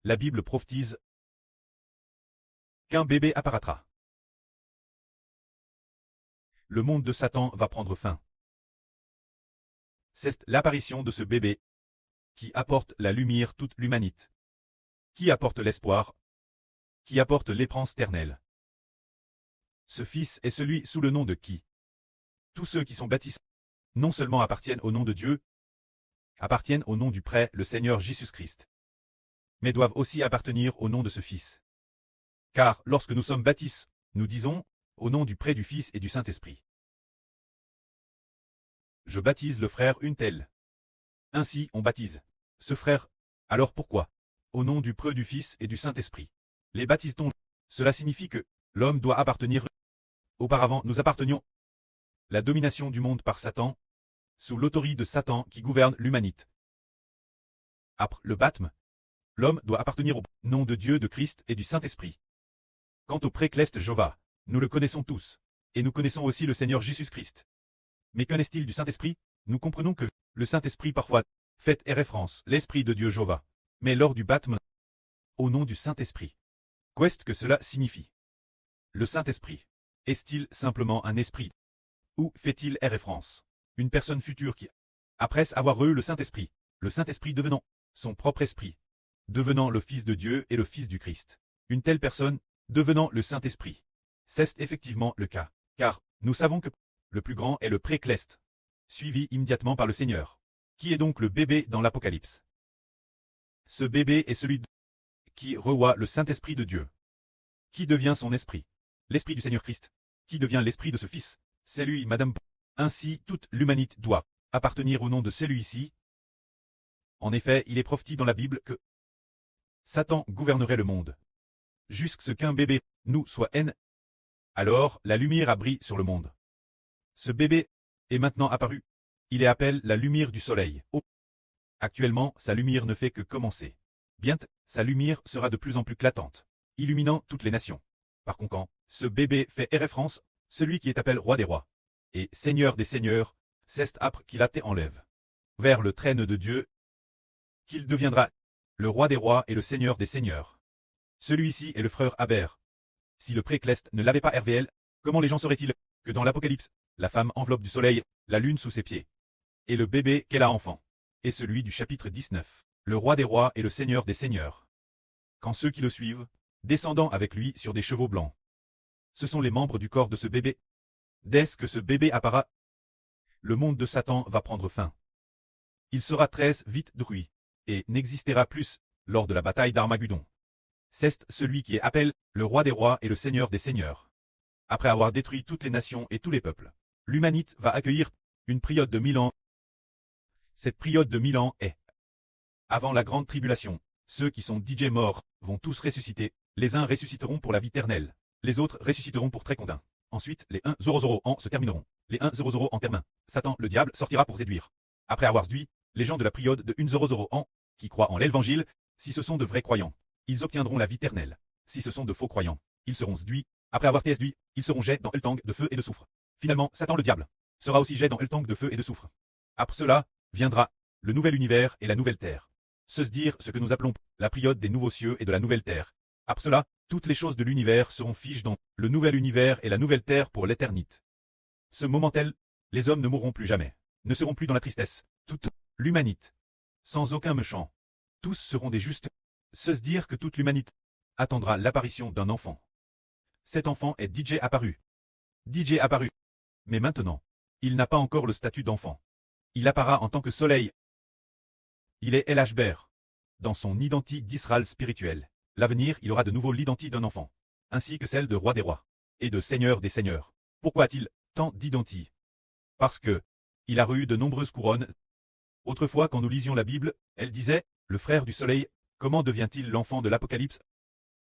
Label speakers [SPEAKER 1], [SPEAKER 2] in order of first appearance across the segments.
[SPEAKER 1] la Bible prophétise qu'un bébé apparaîtra. Le monde de Satan va prendre fin. C'est l'apparition de ce bébé qui apporte la lumière toute l'humanité, qui apporte l'espoir, qui apporte l'espérance éternelle. Ce Fils est celui sous le nom de qui tous ceux qui sont baptisés non seulement appartiennent au nom de Dieu, appartiennent au nom du Prêtre, le Seigneur Jésus-Christ, mais doivent aussi appartenir au nom de ce Fils. Car lorsque nous sommes baptisés, nous disons au nom du Prêtre, du Fils et du Saint-Esprit. Je baptise le frère une telle. Ainsi on baptise ce frère. Alors pourquoi au nom du Prêtre, du Fils et du Saint-Esprit les baptise-t-on? Cela signifie que l'homme doit appartenir. Auparavant nous appartenions la domination du monde par Satan, sous l'autorité de Satan qui gouverne l'humanité. Après le baptême, l'homme doit appartenir au nom de Dieu, de Christ et du Saint-Esprit. Quant au Précleste Jéhovah, nous le connaissons tous, et nous connaissons aussi le Seigneur Jésus-Christ. Mais qu'en-est-il du Saint-Esprit? Nous comprenons que le Saint-Esprit parfois fait référence l'Esprit de Dieu Jéhovah, mais lors du baptême, au nom du Saint-Esprit. Qu'est-ce que cela signifie? Le Saint-Esprit est-il simplement un esprit? Ou fait-il référence une personne future qui, après avoir eu le Saint-Esprit devenant son propre esprit, devenant le Fils de Dieu et le Fils du Christ, une telle personne devenant le Saint-Esprit? C'est effectivement le cas, car nous savons que le plus grand est le Précleste, suivi immédiatement par le Seigneur. Qui est donc le bébé dans l'Apocalypse? Ce bébé est celui qui reçoit le Saint-Esprit de Dieu. Qui devient son esprit? L'Esprit du Seigneur Christ. Qui devient l'Esprit de ce Fils? C'est lui, Madame. Ainsi, toute l'humanité doit appartenir au nom de celui-ci. En effet, il est prophétisé dans la Bible que Satan gouvernerait le monde, jusqu'à ce qu'un bébé nous soit haine. Alors, la lumière a brillé sur le monde. Ce bébé est maintenant apparu. Il est appelé la lumière du soleil. Oh. Actuellement, sa lumière ne fait que commencer. Bientôt, sa lumière sera de plus en plus éclatante, illuminant toutes les nations. Par conséquent, ce bébé fait référence, celui qui est appelé roi des rois et Seigneur des seigneurs, c'est après qu'il a été enlève vers le trône de Dieu, qu'il deviendra le roi des rois et le Seigneur des seigneurs. Celui-ci est le frère Abère. Si le Précleste ne l'avait pas RVL, comment les gens sauraient-ils que dans l'Apocalypse, la femme enveloppe du soleil, la lune sous ses pieds, et le bébé qu'elle a enfant, est celui du chapitre 19, le roi des rois et le Seigneur des seigneurs. Quand ceux qui le suivent, descendant avec lui sur des chevaux blancs, ce sont les membres du corps de ce bébé. Dès que ce bébé apparaît, le monde de Satan va prendre fin. Il sera très vite détruit, et n'existera plus lors de la bataille d'Armageddon. C'est celui qui est appelé le roi des rois et le Seigneur des seigneurs. Après avoir détruit toutes les nations et tous les peuples, l'humanité va accueillir une période de 1000 ans. Cette période de 1000 ans est avant la grande tribulation. Ceux qui sont DJ morts vont tous ressusciter. Les uns ressusciteront pour la vie éternelle, les autres ressusciteront pour très condamn. Ensuite, les 100 ans se termineront. Les 100 en terminent. Satan, le diable, sortira pour séduire. Après avoir séduit les gens de la période de 100 ans, qui croient en l'évangile, si ce sont de vrais croyants, ils obtiendront la vie éternelle. Si ce sont de faux croyants, ils seront séduits. Après avoir été séduits, ils seront jetés dans le tank de feu et de soufre. Finalement, Satan, le diable, sera aussi jeté dans le tank de feu et de soufre. Après cela, viendra le nouvel univers et la nouvelle terre. Se dire ce que nous appelons la période des nouveaux cieux et de la nouvelle terre. Après cela, toutes les choses de l'univers seront figées dans le nouvel univers et la nouvelle terre pour l'éternité. Ce moment tel, les hommes ne mourront plus jamais, ne seront plus dans la tristesse, toute l'humanité, sans aucun méchant. Tous seront des justes. Se dire que toute l'humanité attendra l'apparition d'un enfant. Cet enfant est DJ apparu. DJ apparu. Mais maintenant, il n'a pas encore le statut d'enfant. Il apparaît en tant que soleil. Il est LHBR. Dans son identité d'Israël spirituel, l'avenir il aura de nouveau l'identité d'un enfant, ainsi que celle de roi des rois, et de seigneur des seigneurs. Pourquoi a-t-il tant d'identité? Parce que il a eu de nombreuses couronnes. Autrefois quand nous lisions la Bible, elle disait, le frère du soleil, comment devient-il l'enfant de l'Apocalypse?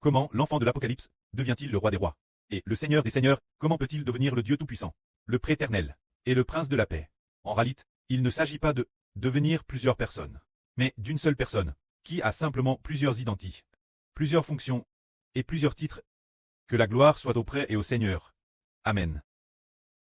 [SPEAKER 1] Comment l'enfant de l'Apocalypse devient-il le roi des rois? Et le Seigneur des seigneurs, comment peut-il devenir le Dieu tout-puissant, le Préternel, et le Prince de la paix? En réalité, il ne s'agit pas de devenir plusieurs personnes, mais d'une seule personne, qui a simplement plusieurs identités, plusieurs fonctions, et plusieurs titres. Que la gloire soit au Prêtre et au Seigneur. Amen.